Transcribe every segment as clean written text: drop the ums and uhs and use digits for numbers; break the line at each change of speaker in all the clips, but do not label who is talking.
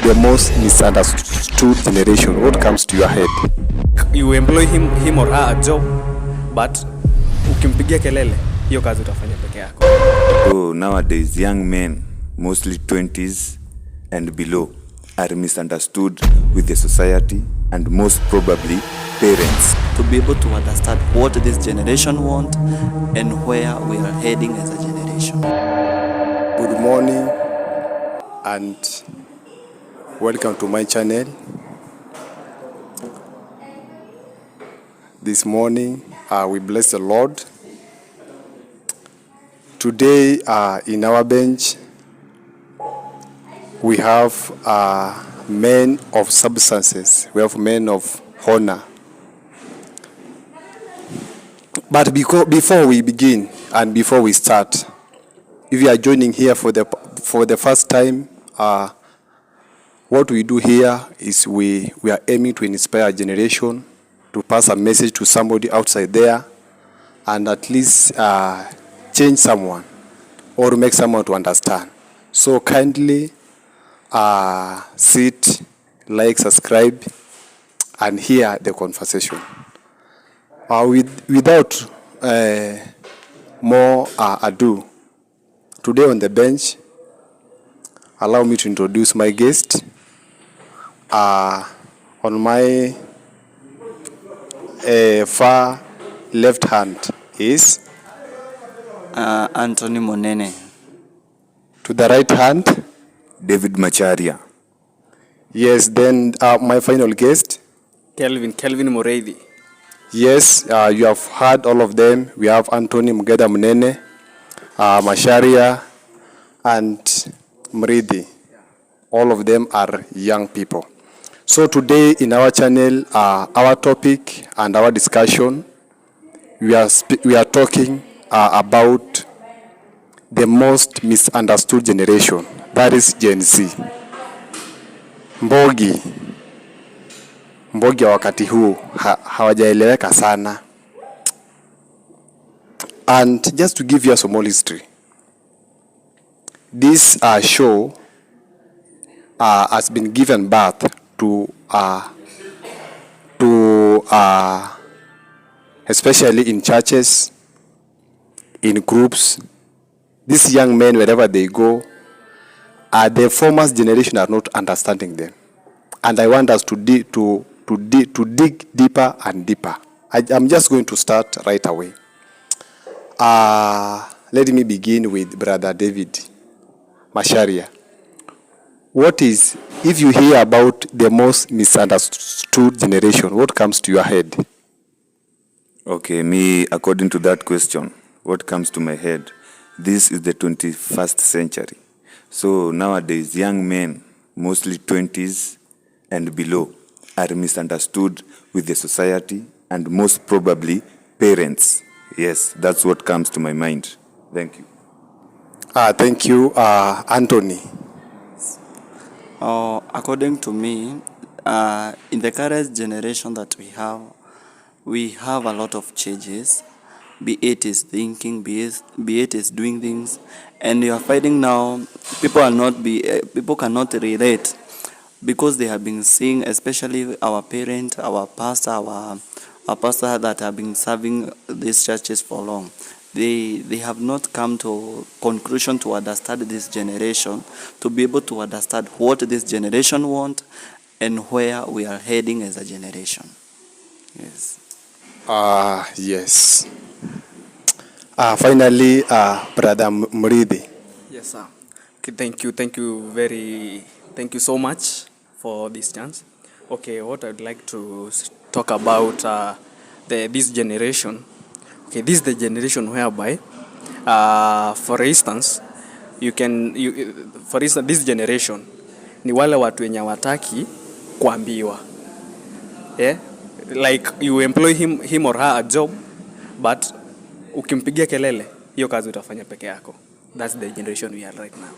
the most misunderstood generation, what comes to your head?
You employ him or her a job, but ukimpigia kelele, hiyo kazi utafanya peke yako.
So nowadays, young men, mostly 20s and below, are misunderstood with the society and most probably parents.
To be able to understand what this generation want and where we are heading as a generation.
Good morning and welcome to my channel. This morning we bless the Lord. Today in our bench we have men of substances, we have men of honor. But before we begin and before we start, if you are joining here for the first time, what we do here is we are aiming to inspire a generation, to pass a message to somebody outside there, and at least change someone or make someone to understand. So kindly sit, like, subscribe, and hear the conversation. Without more ado, today on the bench, allow me to introduce my guest. On my far left hand is
Anthony Monene.
To the right hand,
David Macharia.
yes. Then my final guest,
Kelvin Mureithi.
yes, you have heard all of them. We have Anthony Mugeda Munene, Macharia, and Murithi. All of them are young people. So today in our channel, our topic and our discussion, we are talking about the most misunderstood generation, that is Gen Z. Mbogi wa wakati huu hawajaeleweka sana. And just to give you a small history, this show has been given birth to especially in churches, in groups. These young men, wherever they go, the former generation are not understanding them, and I want us to dig deeper and deeper. I'm just going to start right away. Let me begin with Brother David Macharia. What is, if you hear about the most misunderstood generation, what comes to your head?
Okay, me, according to that question, what comes to my head? This is the 21st century. So nowadays, young men, mostly 20s and below, are misunderstood with the society and most probably parents. Yes, that's what comes to my mind. Thank you.
Thank you, Anthony.
According to me, in the current generation that we have a lot of changes, be it is thinking, be it is doing things, and you are finding now people cannot relate because they have been seeing, especially our parent, our pastor that have been serving these churches for long. They have not come to conclusion to understand this generation, to be able to understand what this generation want and where we are heading as a generation. Yes.
Yes. Finally, Brother Murithi.
Yes, sir. Okay, thank you so much for this chance. Okay, what I'd like to talk about this generation. Okay, this is the generation whereby, for instance, this generation ni wale watu wenye wataki kuambiwa. Yeah? Like you employ him or her a job, but ukimpigia kelele, hiyo kazi utafanya peke yako. That's the generation we are right now.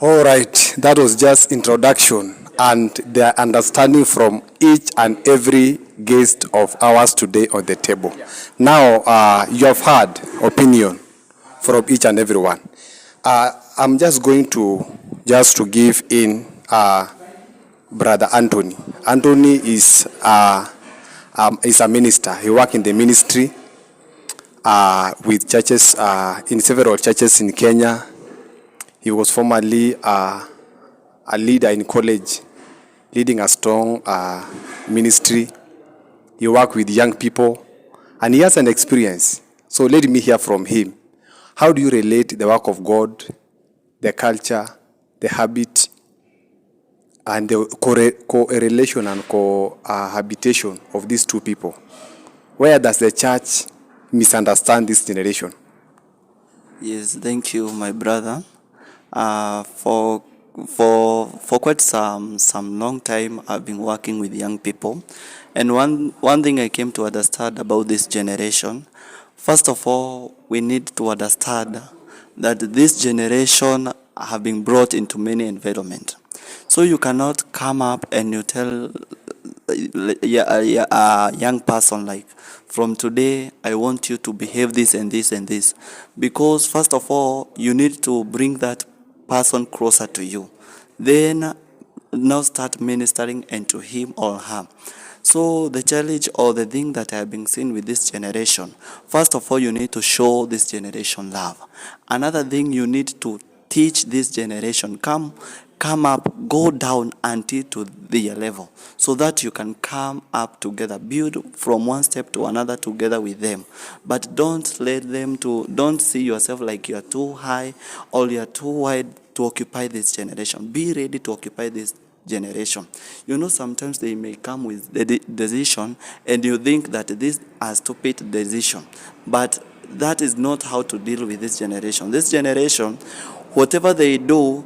All right, that was just introduction and the understanding from each and every guest of ours today on the table. Yeah. Now, you have heard opinion from each and every one. I'm just going to give in Brother Anthony. Anthony is a minister. He works in the ministry with churches, in several churches in Kenya. He was formerly a leader in college, leading a strong ministry. He works with young people, and he has an experience. So let me hear from him. How do you relate the work of God, the culture, the habit, and the correlation and cohabitation of these two people? Where does the church misunderstand this generation?
Yes, thank you, my brother. For quite some long time, I've been working with young people, and one thing I came to understand about this generation. First of all, we need to understand that this generation have been brought into many environments. So you cannot come up and you tell a young person like, from today, I want you to behave this and this and this. Because first of all, you need to bring that person closer to you. Then now start ministering into him or her. So the challenge or the thing that I have been seeing with this generation, first of all, you need to show this generation love. Another thing, you need to teach this generation, come up, go down until to their level, so that you can come up together, build from one step to another together with them. But don't see yourself like you are too high or you are too wide to occupy this generation. Be ready to occupy this generation. You know, sometimes they may come with the decision and you think that this is a stupid decision, but that is not how to deal with this generation. This generation, whatever they do,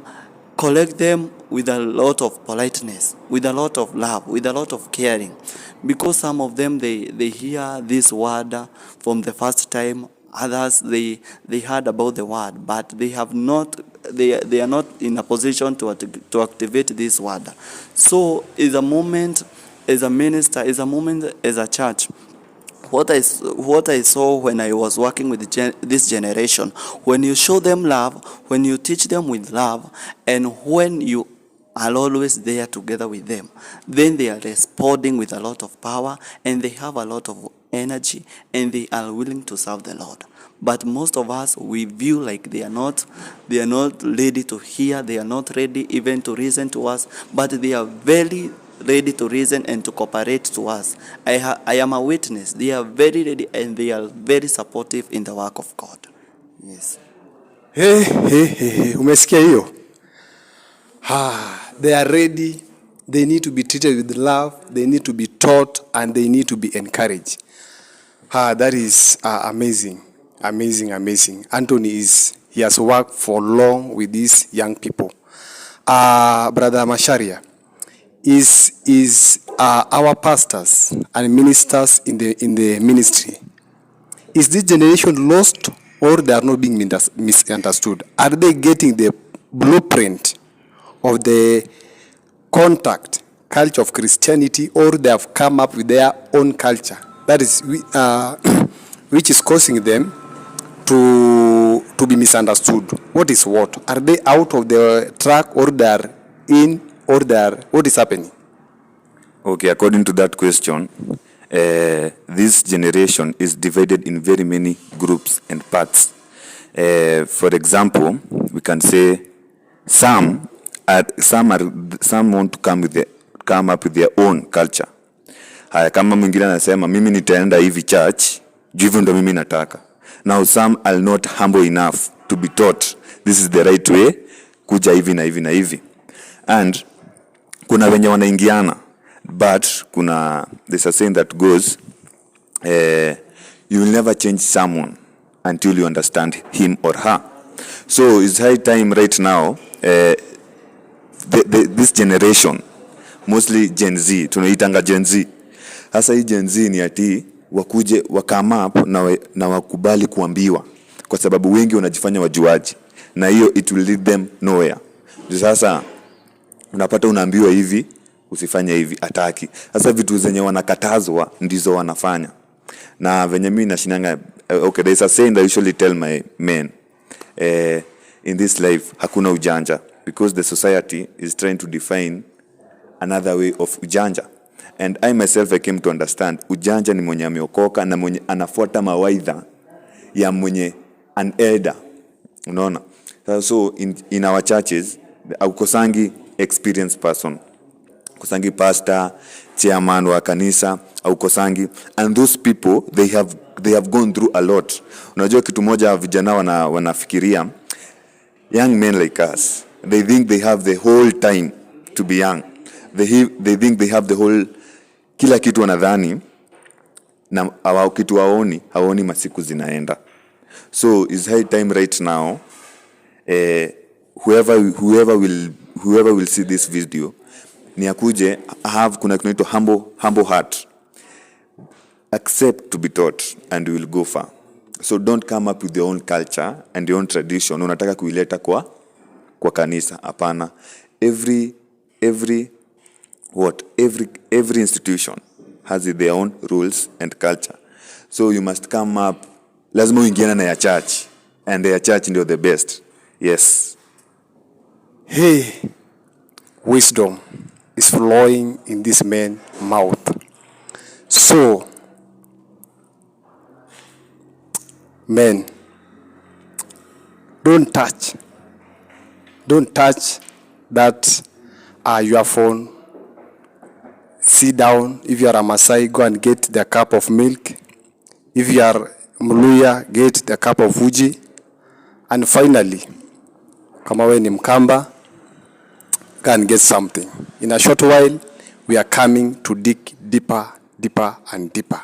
collect them with a lot of politeness, with a lot of love, with a lot of caring. Because some of them, they hear this word from the first time. Others, they heard about the word, but they are not in a position to activate this word. So is a moment as a minister, is a moment as a church. What I saw when I was working with this generation, when you show them love, when you teach them with love, and when you are always there together with them, then they are responding with a lot of power, and they have a lot of energy, and they are willing to serve the Lord. But most of us, we view like they are not ready to hear, they are not ready even to listen to us, but they are very ready to reason and to cooperate to us. I am a witness. They are very ready and they are very supportive in the work of God. Yes.
Hey, umesikia hiyo? They are ready. They need to be treated with love. They need to be taught and they need to be encouraged. That is amazing. Anthony he has worked for long with these young people. Brother Masharia, is our pastors and ministers in the ministry, is this generation lost or they are not being misunderstood? Are they getting the blueprint of the contact culture of Christianity, or they have come up with their own culture that is which is causing them to be misunderstood? What is what? Are they out of the track, or they are in, or they are, what is happening?
Okay, according to that question, this generation is divided in very many groups and parts. For example, we can say some want to come up with their own culture. Haya, kama mwingine anasema mimi nitaenda hivi church, hivyo ndo mimi nataka. Now some are not humble enough to be taught this is the right way, kuja hivi na hivi na hivi. And kuna wenye wanaingiana, but there's a saying that goes, you will never change someone until you understand him or her. So it's high time right now, this generation, mostly Gen Z, tunaitanga Gen Z. Hasa hii Gen Z ni ati wakuje wakama up na wakubali kuambiwa, kwa sababu wengi wanajifanya wajuaji, na hiyo it will lead them nowhere. Sasa unapata unaambiwa hivi, usifanye hivi, ataki. Sasa vitu zenye wanakatazwa ndizo wanafanya. Na venye mimi nashinanga, okay, there's a saying that I usually tell my men, in this life hakuna ujanja, because the society is trying to define another way of ujanja. And I myself, I came to understand ujanja ni mwenye ameokoka na mwenye anafuata mawaidha ya mwenye an elder. Unaona? So in our churches, aukosangi experienced person. Kusangi pastor, chairman wa kanisa, aukosangi. And those people, they have gone through a lot. Unajua kitu moja vijana wanafikiria, young men like us, they think they have the whole time to be young. They think they have the whole, kila kitu wanadhani, na kitu hawaoni masiku zinaenda. So it's high time right now, whoever will see this video, ni akuje kuna kitu humble heart. Accept to be taught and you will go far. So don't come up with your own culture and your own tradition. Unataka kuileta kwa kanisa. Hapana. Every institution has their own rules and culture. So you must come up, lazima uingiana na ya church, and their church ndio the best. Yes.
Hey, wisdom is flowing in this man's mouth. So, men, don't touch that your phone. Sit down. If you are a Maasai, go and get the cup of milk. If you are Mluya, get the cup of uji. And finally, kama we ni Mkamba, go and get something. In a short while, we are coming to dig deeper and deeper.